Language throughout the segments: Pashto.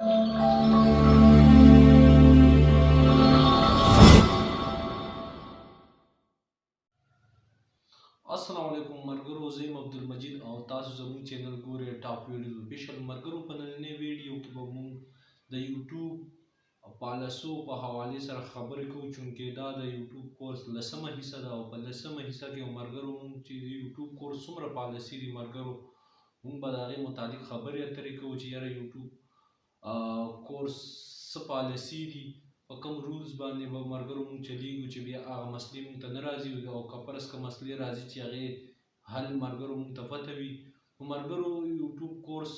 السلام علیکم مرګرو، زه یم عبدالمجید او تاسو زموږ چینل ګورئ ټاپ ویډیوز افیشل. مرګرو، په نننۍ ویډیو کې به موږ د یوټیوب پالیسو په حوالې سره خبرې کوو، چونکې دا د یوټیوب کورس لسمه حصه ده او په لسمه حصه کې مرګرو موږ چې د یوټیوب کورس څومره پالیسي دي مرګرو موږ به د هغې متعلق خبرې اترې کوو چې یاره یوټیوب کورس څه پالیسي دي، په کوم رولز باندې به مرګرو موږ چلیږو چې بیا هغه مسلې موږ ته نه راځي، او که فرض که مسلې راځي چې هغې حل مرګرو موږ ته پته وي. نو مرګرو یوټیوب کورس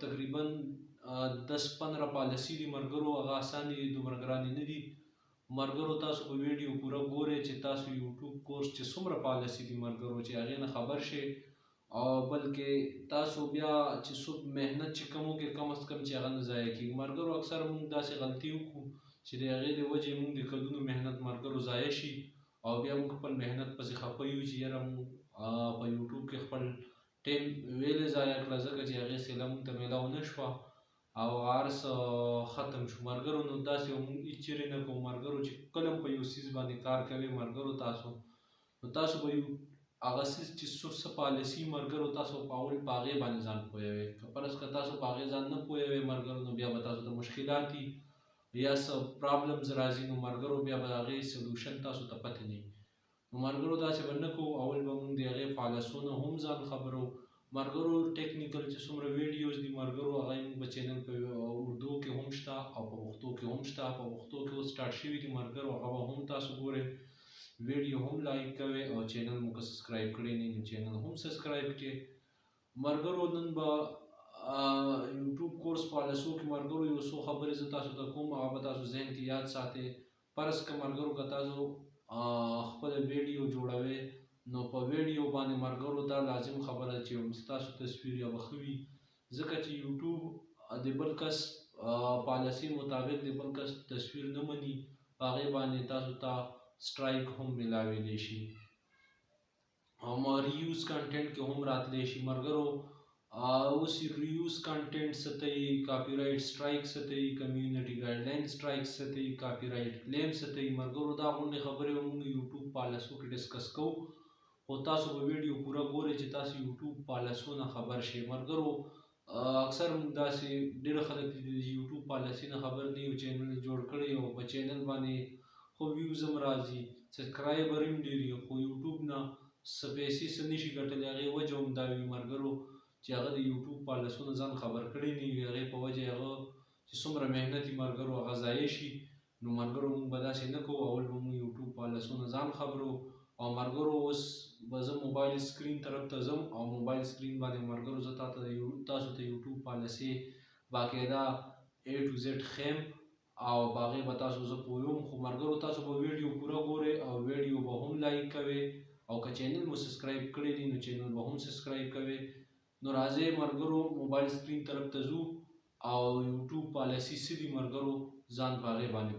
تقریبا 10-15 پالیسي دي مرګرو، هغه اسانې دي، دومره ګرانې نه دي. مرګرو تاسو په ویډیو پوره ګورئ چې تاسو یوټیوب کورس چې څومره پالیسي دي مرګرو چې هغې نه خبر شئ، او بلکې تاسو بیا چې څوک محنت چې کوم وکړي کم از کم چې هغه نه ضایع کېږي. مرګرو اکثر موږ داسې غلطي وکړو چې د هغې د وجې موږ د کلونو محنت مرګرو ضایع شي، او بیا موږ خپل محنت پسې خفه یو چې یاره موږ په یوټیوب کې خپل ټایم ویلې ضایع کړه ځکه چې هغې سیله موږ ته میلاو نه شوه او هر څه ختم شو مرګرو. نو داسې موږ هېڅ چیرې نه کوو مرګرو، چې کله هم په یو څیز باندې کار کوئ مرګرو نو تاسو به هغه څیز چې څه پالیسي مرګرو تاسو په اول په هغې باندې ځان پوهوئ. که فرض که تاسو په هغې ځان نه پوهوئ مرګرو، نو بیا به تاسو ته مشکلات دي یا څه پرابلمز راځي، نو مرګرو بیا به د هغې سلوشن تاسو ته پته نه وي. نو مرګرو داسې به نه کوو، اول به موږ د هغې پالیسو نه هم ځان خبرو. مرګرو ټیکنیکل چې څومره ویډیوز دي مرګرو هغه موږ په چینل په اردو کې هم شته او په پښتو کې هم شته. په پښتو کې اوس سټارټ شوي دي مرګرو، هغه به هم تاسو ګورئ، ویډیو هم لایک کوئ او چینل مو که سبسکرایب کړی نه نو چینل هم سبسکرایب کړئ. مرګرو نن به یوټیوب کورس پالیسو کې مرګرو یو څو خبرې زه تاسو ته کوم، هغه به تاسو ذهن کې یاد ساتئ. فرض که مرګرو که تاسو خپله ویډیو جوړوئ، نو په ویډیو باندې مرګرو دا لازم خبره ده چې ستاسو تصویر یا به ښه وي، ځکه چې یوټیوب د بل کس پالیسي مطابق د بل کس تصویر نه مني، په هغې باندې تاسو ته سټرایک هم میلاویدلی شي او ریوز کنټینټ کې هم راتلی شي مرګرو. اوس ریوز کنټینټ څه ته یي، کاپي رایټ سټرایک څه ته یي، کمیونټي ګایډلاین سټرایک څه ته یي، کاپي رایټ کلیم څه ته یي مرګرو. دا غونډې خبرې به موږ یوټیوب پالیسو کې ډسکس کوو، خو تاسو به ویډیو پوره ګورئ چې تاسو یوټیوب پالیسو نه خبر شئ مرګرو. اکثر موږ داسې ډېر خلک د یوټیوب پالیسي نه خبر نه یو، چینل جوړ کړی او په چینل باندې خو ویوز هم راځي، سبسکرایبر هم ډېر وي، خو یوټیوب نه څه پیسې څه نشي ګټلی. هغې وجه هم دا وي مرګرو چې هغه د یوټیوب پالیسو نه ځان خبر کړی نه وي، هغې په وجه هغه چې څومره محنت وي مرګرو هغه ضایع شي. نو مرګرو موږ به داسې نه کوو، اول به موږ یوټیوب پالیسو نه ځان خبرو. او مرګرو اوس به زه موبایل سکرین طرف ته ځم او موبایل سکرین باندې مرګرو زه تاسو ته یوټیوب پالیسي باقاعده A to Z ښیم او په هغې به تاسو زه پوهوم. خو مرګرو تاسو به ویډیو پوره ګورئ او ویډیو به هم لایک کوئ، او که چینل مو سبسکرایب کړی دی نو چینل به هم سبسکرایب کوئ. نو راځئ مرګرو موبایل سکرین طرف ته ځو او یوټیوب پالیسي څه دي مرګرو ځان په هغې باندې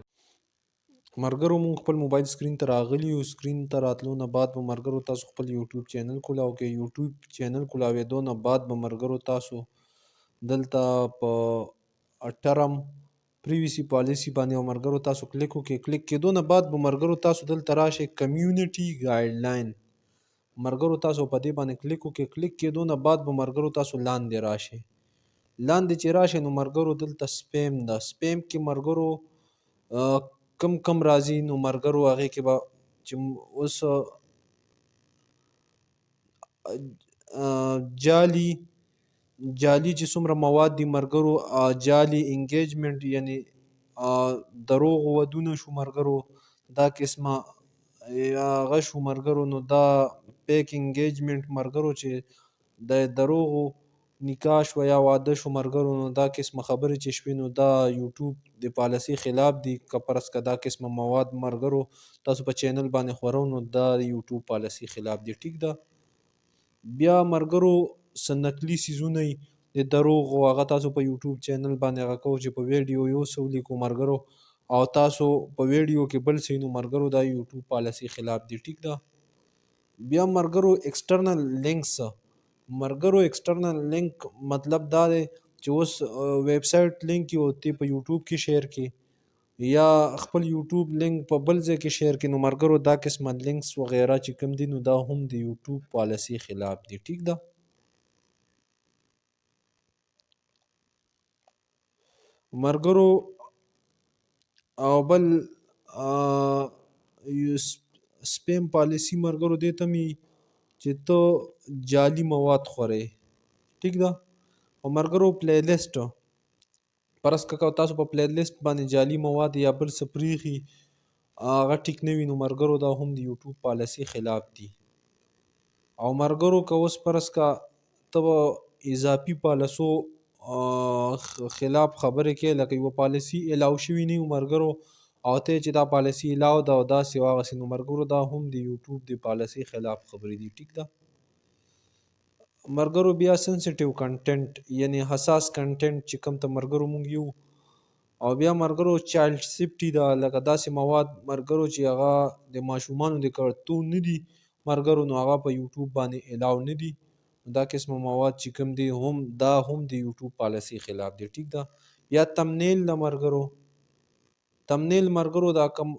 مرګرو مونږ خپل موبایل سکرین ته راغلي یو. سکرین ته راتلو نه بعد به مرګرو تاسو خپل یوټیوب چینل کولاو کې یوټیوب چینل کولاوېدو نه بعد به مرګرو تاسو دلته په ټرم پریویسی پالیسی باندې مرګرو تاسو کلیک وکړئ. کلیک کېدو نه بعد به مرګرو تاسو دلته راشئ کمیونټي ګایډلاین، مرګرو تاسو په دې باندې کلیک وکړئ. کلیک کېدو نه بعد به مرګرو تاسو لاندې راشئ. لاندې چې راشئ نو مرګرو دلته سپیم ده، سپیم کې مرګرو کم راځي، نو مرګرو هغې کې به چې اوس جعلي چې څومره مواد دي مرګرو، جعلي انګیجمنټ یعنی دروغ ودونه شو مرګرو، دا قسمه هغه شو مرګرو. نو دا پیک انګیجمنټ مرګرو چې د دروغو نکاح شوه یا واده شو مرګرو، نو دا قسمه خبرې چې شوې نو دا یوټیوب د پالیسي خلاف دي. که فرض که دا قسمه مواد مرګرو تاسو په چینل باندې خورو نو دا یوټیوب پالیسي خلاف دي. ټیک ده. بیا مرګرو څه نقلي څیزونه د دروغو هغه تاسو په یوټیوب چینل باندې هغه کوو چې په ویډیو یو څه ولیکو مرګرو او تاسو په ویډیو کې بل څه نو مرګرو دا یوټیوب پالیسي خلاف دي. ټیک ده. بیا مرګرو ایکسټرنل لینکس، مرګرو ایکسټرنل لینک مطلب دا دی چې اوس ویب سایټ لینک یو تی په یوټیوب کې شیر کې یا خپل یوټیوب لینک په بل ځای کې شیر کې، نو مرګرو دا قسمه لینکس وغیره چې کوم دي نو دا هم د یوټیوب پالیسی خلاف دي. ټیک ده. مرګرو او بل سپیم پالیسی مرګرو دې ته می چې ته جعلي مواد خورې. ټیک ده. او مرګرو پلی لیست پرس که تاسو په پلی لیست باندې جعلي مواد یا بل څه پریښي هغه ټیک نه وي، نو مرګرو دا هم د یوټیوب پالیسی خلاف دي. او مرګرو که اوس پرس کا ته اضافي پالیسو خلاف خبرې کې لکه یو پالیسی الاو شوي نه وي مرګرو او ته چې دا پالیسی الاو ده او داسې واغسې، نو مرګرو دا هم د یوټیوب د پالیسی خلاف خبرې دي. ټیک ده. مرګرو بیا سنسټیو کنټینټ یعنی حساس کنټینټ چې کوم ته مرګرو مونږ یو، او بیا مرګرو چایلډ سیفټي ده لکه داسې مواد مرګرو چې هغه د ماشومانو د کارتون نه دي مرګرو، نو هغه په یوټیوب باندې الاو نه دي. دا قسمه مواد چې کوم دي هم دا هم د یوټیوب پالیسی خلاف دي. ټیک ده. یا تمنیل د مرګرو، تمنیل مرګرو دا کم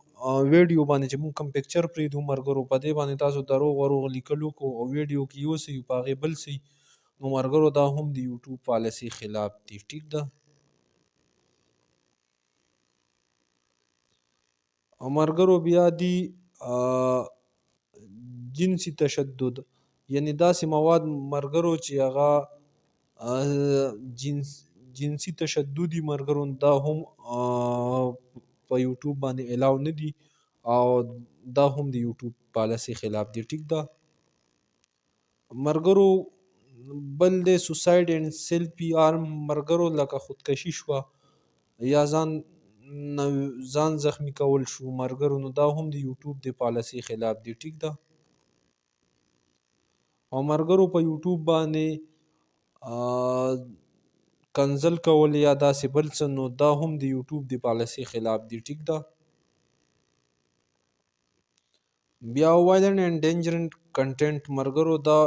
ویډیو باندې چې مونږ کم پکچر پریدو مرګرو په دې باندې تاسو دروغ وروغ لیکلو کو او ویډیو کې یو سی په هغې بل سی، نو مرګرو دا هم د یوټیوب پالیسی خلاف دي. ټیک ده. او مرګرو بیا دی جنسی تشدد یعنی داسې مواد مرګرو چې هغه جنسی تشددي مرګرو دا هم په یوټیوب باندې الاو نه دي او دا هم د یوټیوب پالیسی خلاف دي. ټیک ده. مرګرو بل د سوسایډ اینڈ سیلفی آرم مرګرو لکه خودکشي شوه یا ځان زخمی کول شو مرګرو، نو دا هم د یوټیوب د پالیسی خلاف دي. ټیک ده. او مرګرو په یوټیوب باندې کنزل کول یا داسې بل څه، نو دا هم د یوټیوب د پالیسی خلاف دي. ټیک ده. بیا وایلنٹ اینڈ ډینجرنٹ کنټینټ مرګرو دا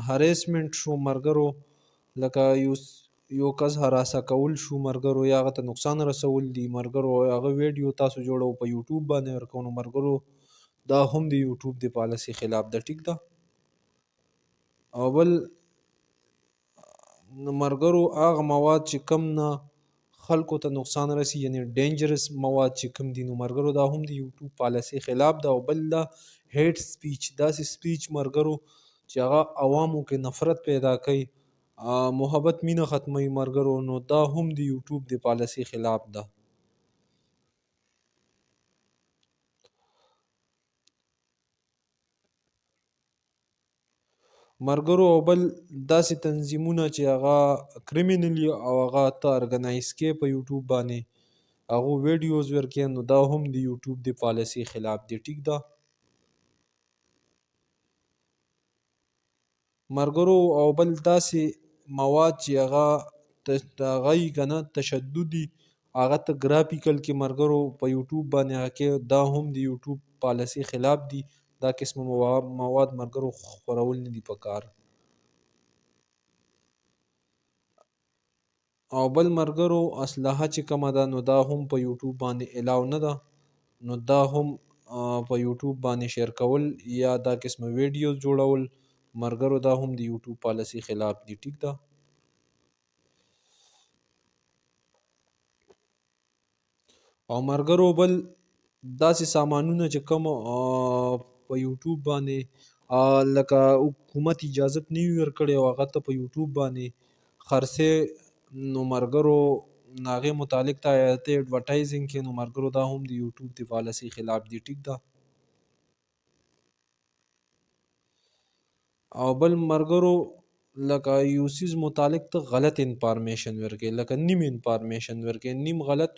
هریسمنټ شو مرګرو لکه یو کس هراسه کول شو مرګرو یا هغه ته نقصان رسول دي مرګرو، هغه ویډیو تاسو جوړو په یوټیوب باندې ورکو، نو مرګرو دا هم د یوټیوب د پالیسی خلاف ده. ټیک ده. او بل مرګرو هغه مواد چې کم نه خلکو ته نقصان رسی یعنی ډینجرس مواد چې کم دي، نو مرګرو دا هم د یوټیوب پالیسی خلاف ده. او بل دا هیټ سپیچ داسې سپیچ مرګرو چې هغه عوامو کې نفرت پیدا کوي محبت مینه ختموي مرګرو، نو دا هم د یوټیوب د پالیسی خلاف ده. مرګرو او بل داسې تنظیمونه چې هغه کریمینلی او هغه ته ارګنایز کې په یوټیوب باندې هغه ویډیوز ورکې، نو دا هم د یوټیوب د پالیسی خلاف دي. ټیک ده. مرګرو او بل داسې مواد چې هغه هغه کنه تشددي هغه ته ګرافیکل کې مرګرو په یوټیوب باندې هغه کې، دا هم د یوټیوب پالیسی خلاف دي. دا قسم مواد مرګرو خورول نه دي پکار. او بل مرګرو اسلحه چې کومه ده، نو دا هم په یوټیوب باندې الاو نه ده، نو دا هم په یوټیوب باندې شیر کول یا دا قسم ویډیوز جوړول مرګرو دا هم د یوټیوب پالیسی خلاف دي. ټیک ده. او مرګرو بل داسې سامانونه چې کوم په یوټیوب باندې لکه حکومت اجازت نه وي ورکړی او هغه ته په یوټیوب باندې خرڅې، نو مرګرو هغې متعلق ته ایډورټایزینګ کې، نو مرګرو دا هم د یوټیوب د پالیسی خلاف دي. ټیک ده. او بل مرګرو لکه یو څیز متعلق ته غلط انفارمیشن ورکې لکه نیم انفارمیشن ورکې، نیم غلط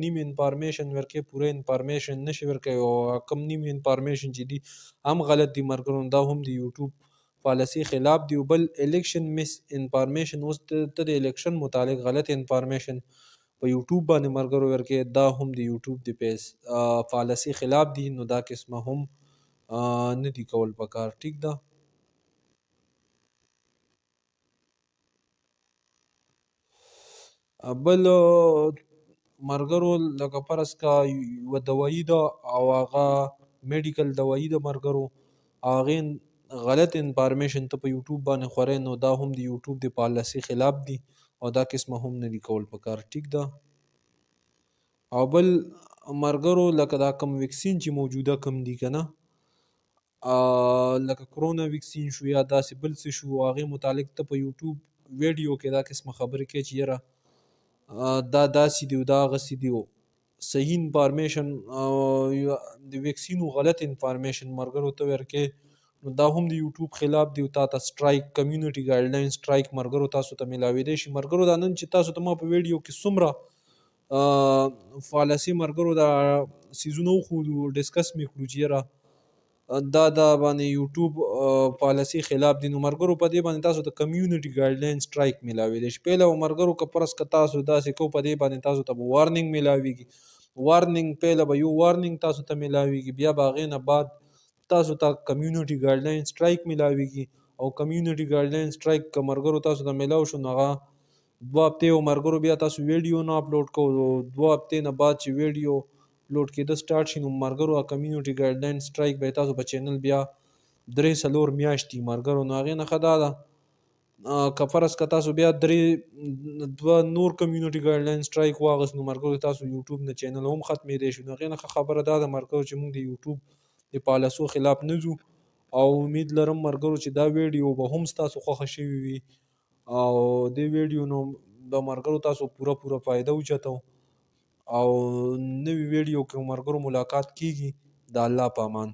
نیم انفارمیشن ورکې، پوره انفارمیشن نشي ورکې، او کم نیم انفارمیشن چې دي هم غلط دي مرګرو، دا هم د یوټیوب پالیسی خلاف دی. او بل الیکشن مس انفارمیشن، اوس ته د الیکشن متعلق غلط انفارمیشن په یوټیوب باندې مرګرو ورکې، دا هم د یوټیوب د پالیسی خلاف دي، نو دا قسمه هم نه دي کول پکار. ټیک ده. بل ملګرو لکه فرض کا یوه دوایي ده او هغه میډیکل دوایي ده ملګرو، هغې غلط انفارمیشن ته په یوټیوب باندې خورئ نو دا هم د یوټیوب د پالیسۍ خلاف دي او دا قسمه هم نه دي کول پکار. ټیک ده. او بل ملګرو لکه دا کوم ویکسین چې موجوده کوم دي که نه، لکه کرونا ویکسین شو یا داسې بل څه شو، هغې متعلق ته په یوټیوب ویډیو کې دا قسمه خبرې کوي چې یاره دا داسې دي او دا هغسې دي. صحیح انفارمیشن د ویکسینو غلط انفارمیشن ملګرو ته ورکې نو دا هم د یوټیوب خلاف دی او تا ته سټرایک کمیونټي ګایډلاین سټرایک ملګرو تاسو ته میلاویدی شي. ملګرو دا نن چې تاسو ته ما په ویډیو کې څومره فالسي ملګرو دا څیزونه وښودو ډسکس مې کړو چې یاره دا باندې یوټیوب پالیسي خلاف دي، نو ملګرو په دې باندې تاسو ته کمیونټي ګایډلاین سټرایک میلاویدی شي. پهله ملګرو که فرض که تاسو داسې کوو په دې باندې تاسو ته به وارننګ میلاویږي. وارننګ پهله به یو وارننګ تاسو ته میلاویږي، بیا به هغې نه بعد تاسو ته کمیونټي ګایډلاین سټرایک میلاویږي. او کمیونټي ګایډلاین سټرایک که ملګرو تاسو ته میلاو شو نو هغه 2 هفتې و ملګرو بیا تاسو ویډیو نه اپلوډ کوو. 2 هفتې نه بعد چې ویډیو اپلوډ کېده سټارټ شي نو ملګرو کمیونټي ګایډلاین سټرایک به تاسو په چینل بیا 3-4 میاشتې ملګرو. نو هغې نه ښه دا ده که فرض که تاسو بیا 2 نور کمیونټي ګایډلاین سټرایک واغست نو ملګرو تاسو یوټیوب نه چینل هم ختمېدی شي. نو هغې نه ښه خبره دا ده ملګرو چې موږ د یوټیوب د پالیسو خلاف نه ځو. او امید لرم ملګرو چې دا ویډیو به هم ستاسو خوښه شوې وي او دې ویډیو نو به ملګرو تاسو پوره فایده اوچتو. او نوي ویډیو کې ملګرو ملاقات کیږي. د الله په امان.